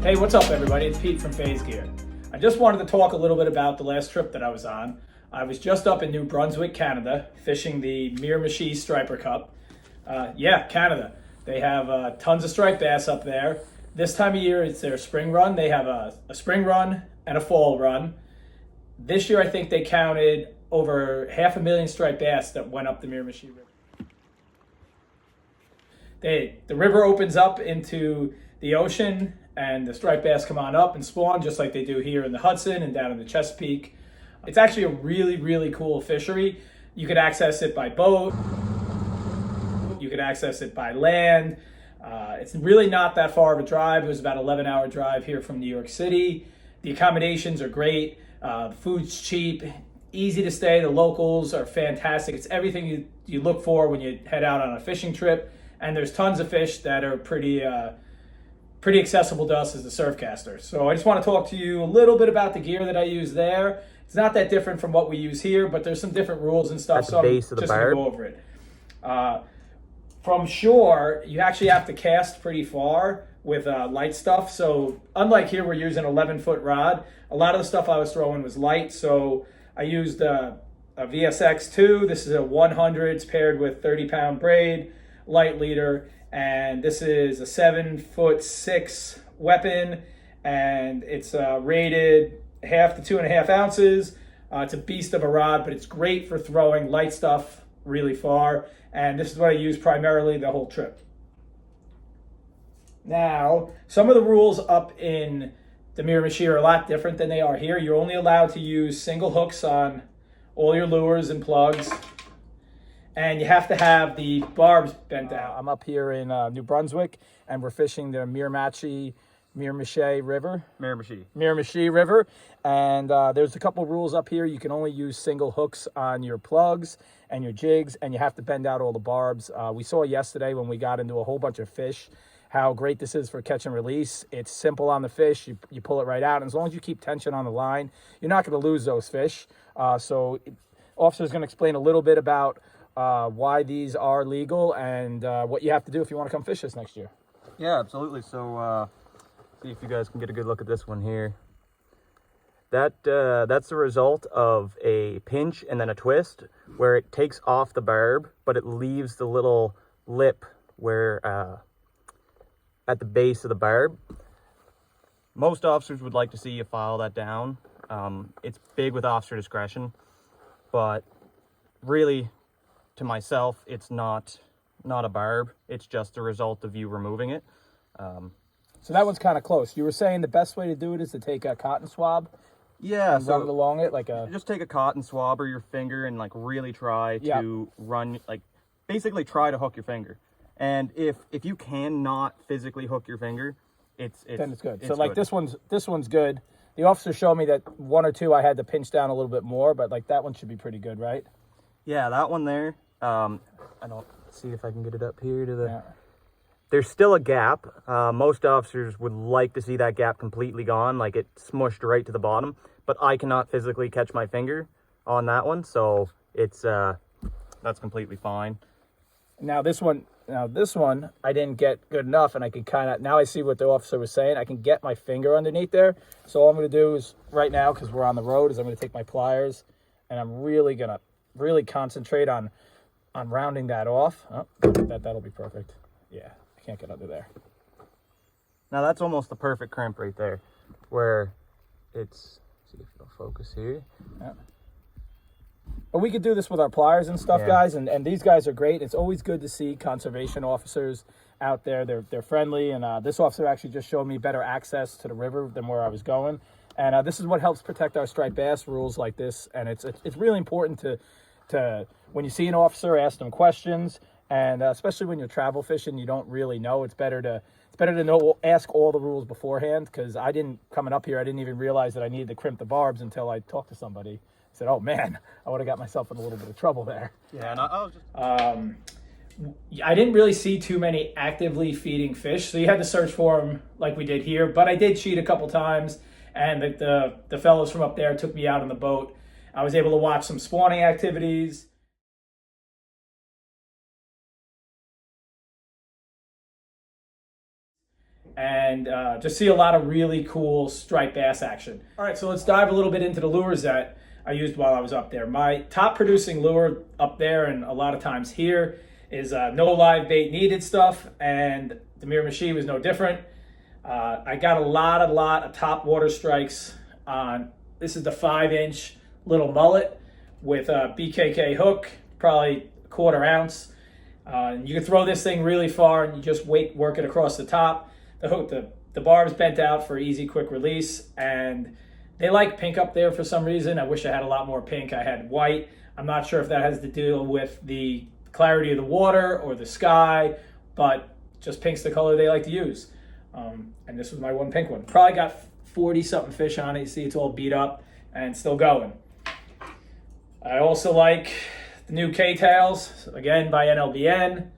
Hey, what's up everybody? It's Pete from Phase Gear. I just wanted to talk a little bit about the last trip that I was on. I was just up in New Brunswick, Canada, fishing the Miramichi Striper Cup. Canada. They have tons of striped bass up there. This time of year, it's their spring run. They have a spring run and a fall run. This year, I think they counted over 500,000 striped bass that went up the Miramichi River. The river opens up into the ocean, and the striped bass come on up and spawn just like they do here in the Hudson and down in the Chesapeake. It's actually a really, really cool fishery. You could access it by boat. You could access it by land. It's really not that far of a drive. It was about an 11-hour drive here from New York City. The accommodations are great. The food's cheap, easy to stay. The locals are fantastic. It's everything you look for when you head out on a fishing trip. And there's tons of fish that are pretty accessible to us as the Surfcasters. So I just want to talk to you a little bit about the gear that I use there. It's not that different from what we use here, but there's some different rules and stuff. So I'm just going to go over it. From shore, you actually have to cast pretty far with light stuff. So unlike here, we're using an 11-foot rod. A lot of the stuff I was throwing was light. So I used a VSX2. This is a 100s paired with 30-pound braid, light leader. And this is a 7'6" weapon, and it's rated 1/2 to 2.5 ounces. It's a beast of a rod, but it's great for throwing light stuff really far. And this is what I use primarily the whole trip. Now, some of the rules up in the Miramichi are a lot different than they are here. You're only allowed to use single hooks on all your lures and plugs. And you have to have the barbs bent out. I'm up here in New Brunswick, and we're fishing the Miramichi River. Miramichi River. And there's a couple rules up here. You can only use single hooks on your plugs and your jigs, and you have to bend out all the barbs. We saw yesterday when we got into a whole bunch of fish how great this is for catch and release. It's simple on the fish. You pull it right out. And as long as you keep tension on the line, you're not going to lose those fish. Officer's going to explain a little bit about why these are legal and what you have to do if you want to come fish this next year. Yeah, absolutely. So see if you guys can get a good look at this one here. That's the result of a pinch and then a twist where it takes off the barb, but it leaves the little lip where at the base of the barb. Most officers would like to see you file that down. It's big with officer discretion, but really, to myself, it's not a barb. It's just a result of you removing it. So that one's kind of close. You were saying the best way to do it is to take a cotton swab. Yeah, and run it along it like a. Just take a cotton swab or your finger and like really try to run, like basically try to hook your finger. And if you cannot physically hook your finger, then it's good. So like this one's good. The officer showed me that one or two I had to pinch down a little bit more, but like that one should be pretty good, right? Yeah, that one there. I don't see if I can get it up here to the. Yeah. There's still a gap. Most officers would like to see that gap completely gone, like it smushed right to the bottom. But I cannot physically catch my finger on that one, so it's that's completely fine. Now this one I didn't get good enough, and I can kind of now I see what the officer was saying. I can get my finger underneath there. So all I'm going to do is right now, because we're on the road, is I'm going to take my pliers, and I'm really gonna concentrate on rounding that off. Oh, that'll be perfect. Yeah, I can't get under there. Now that's almost the perfect crimp right there, where it's. See if it'll focus here. Yeah. But we could do this with our pliers and stuff, guys, and these guys are great. It's always good to see conservation officers out there. They're friendly, and this officer actually just showed me better access to the river than where I was going. And this is what helps protect our striped bass, rules like this. And it's really important to when you see an officer, ask them questions, and especially when you're travel fishing, you don't really know. It's better to ask all the rules beforehand, because coming up here, I didn't even realize that I needed to crimp the barbs until I talked to somebody. I said, oh man, I would have got myself in a little bit of trouble there. Yeah, and I was just... I didn't really see too many actively feeding fish, so you had to search for them like we did here, but I did cheat a couple times, and the fellows from up there took me out on the boat. I was able to watch some spawning activities. And just see a lot of really cool striped bass action. All right, so let's dive a little bit into the lures that I used while I was up there. My top producing lure up there, and a lot of times here, is no live bait needed stuff, and the Miramichi was no different. I got a lot of top water strikes on, this is the 5-inch little mullet with a BKK hook, probably a 1/4 ounce. You can throw this thing really far and you just work it across the top. The hook, the barb's bent out for easy, quick release, and they like pink up there for some reason. I wish I had a lot more pink. I had white. I'm not sure if that has to do with the clarity of the water or the sky, but just pink's the color they like to use. And this was my one pink one. Probably got 40-something fish on it. You see it's all beat up and still going. I also like the new K-Tails, again by NLBN.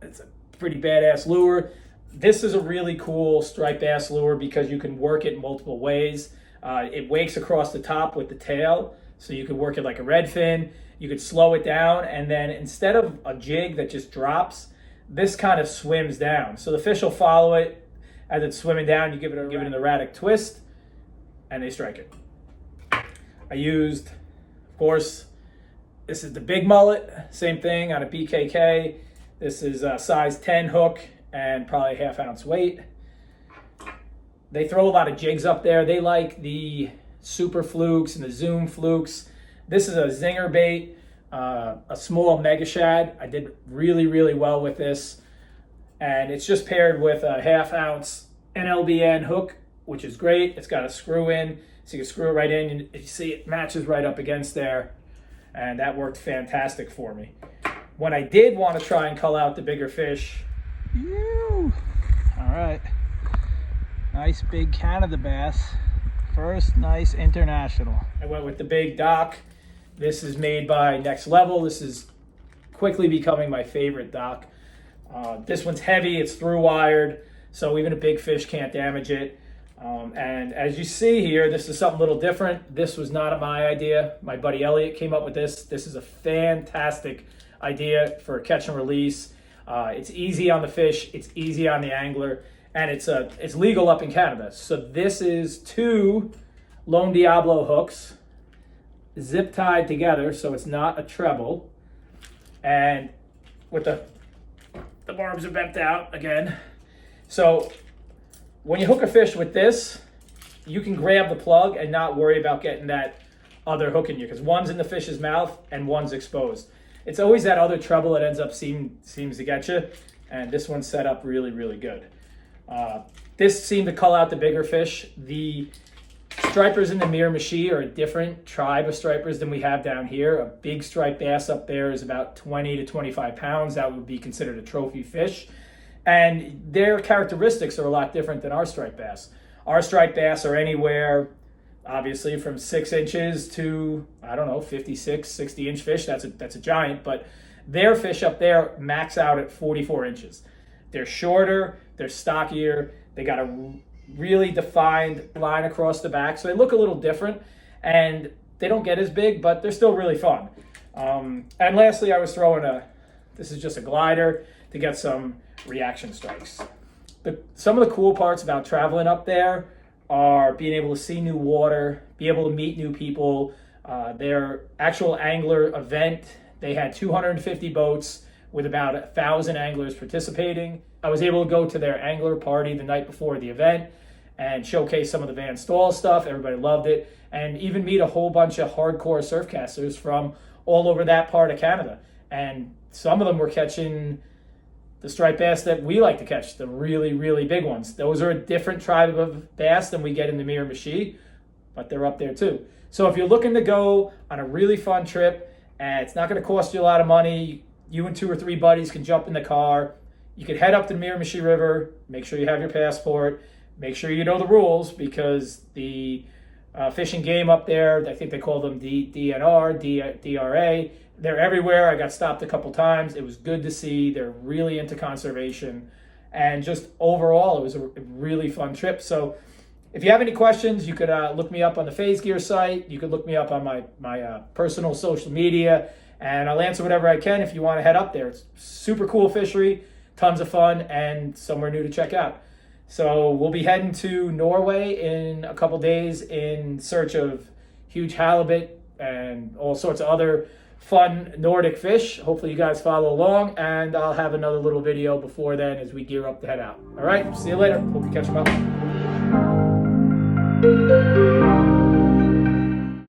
It's a pretty badass lure. This is a really cool striped bass lure because you can work it multiple ways. It wakes across the top with the tail, so you can work it like a redfin. You could slow it down, and then instead of a jig that just drops, this kind of swims down. So the fish will follow it as it's swimming down. You give it an erratic twist, and they strike it. I used, of course, this is the big mullet, same thing on a BKK. This is a size 10 hook and probably a 1/2 ounce weight. They throw a lot of jigs up there. They like the super flukes and the zoom flukes. This is a zinger bait, a small mega shad. I did really well with this. And it's just paired with a 1/2 ounce NLBN hook, which is great. It's got a screw in, so you can screw it right in. And you see it matches right up against there. And that worked fantastic for me. When I did want to try and cull out the bigger fish, all right, nice big Canada bass, first nice international. I went with the big dock. This is made by Next Level. This is quickly becoming my favorite dock. This one's heavy, it's through wired, so even a big fish can't damage it. And as you see here, this is something a little different. This was not my idea. My buddy Elliot came up with this. This is a fantastic idea for catch and release. It's easy on the fish, it's easy on the angler, and it's legal up in Canada. So this is 2 Lone Diablo hooks, zip tied together, so it's not a treble, and with the barbs are bent out again. So when you hook a fish with this, you can grab the plug and not worry about getting that other hook in you, because one's in the fish's mouth and one's exposed. It's always that other treble that ends up seems to get you, and this one's set up really good. This seemed to cull out the bigger fish. The stripers in the Miramichi are a different tribe of stripers than we have down here. A big striped bass up there is about 20 to 25 pounds. That would be considered a trophy fish. And their characteristics are a lot different than our striped bass. Our striped bass are anywhere, obviously, from 6 inches to, I don't know, 56, 60-inch fish. That's a giant, but their fish up there max out at 44 inches. They're shorter, they're stockier, they got a really defined line across the back, so they look a little different, and they don't get as big, but they're still really fun. And lastly, I was throwing this is just a glider to get some reaction strikes. Some of the cool parts about traveling up there are being able to see new water, be able to meet new people. Their actual angler event, they had 250 boats with about 1,000 anglers participating. I was able to go to their angler party the night before the event and showcase some of the Van Staal stuff. Everybody loved it. And even meet a whole bunch of hardcore surfcasters from all over that part of Canada. And some of them were catching the striped bass that we like to catch, the really big ones. Those are a different tribe of bass than we get in the Miramichi, but they're up there too. So if you're looking to go on a really fun trip, and it's not going to cost you a lot of money, you and 2 or 3 buddies can jump in the car, you can head up the Miramichi River, make sure you have your passport, make sure you know the rules, because the Fish and Game up there, I think they call them DNR, DRA, they're everywhere. I got stopped a couple times. It was good to see. They're really into conservation. And just overall, it was a really fun trip. So If you have any questions, you could look me up on the Phase Gear site. You could look me up on my personal social media, and I'll answer whatever I can if you want to head up there. It's super cool fishery, tons of fun, and somewhere new to check out. So we'll be heading to Norway in a couple days in search of huge halibut and all sorts of other fun Nordic fish. Hopefully you guys follow along, and I'll have another little video before then as we gear up to head out. All right, see you later. Hope you catch them up.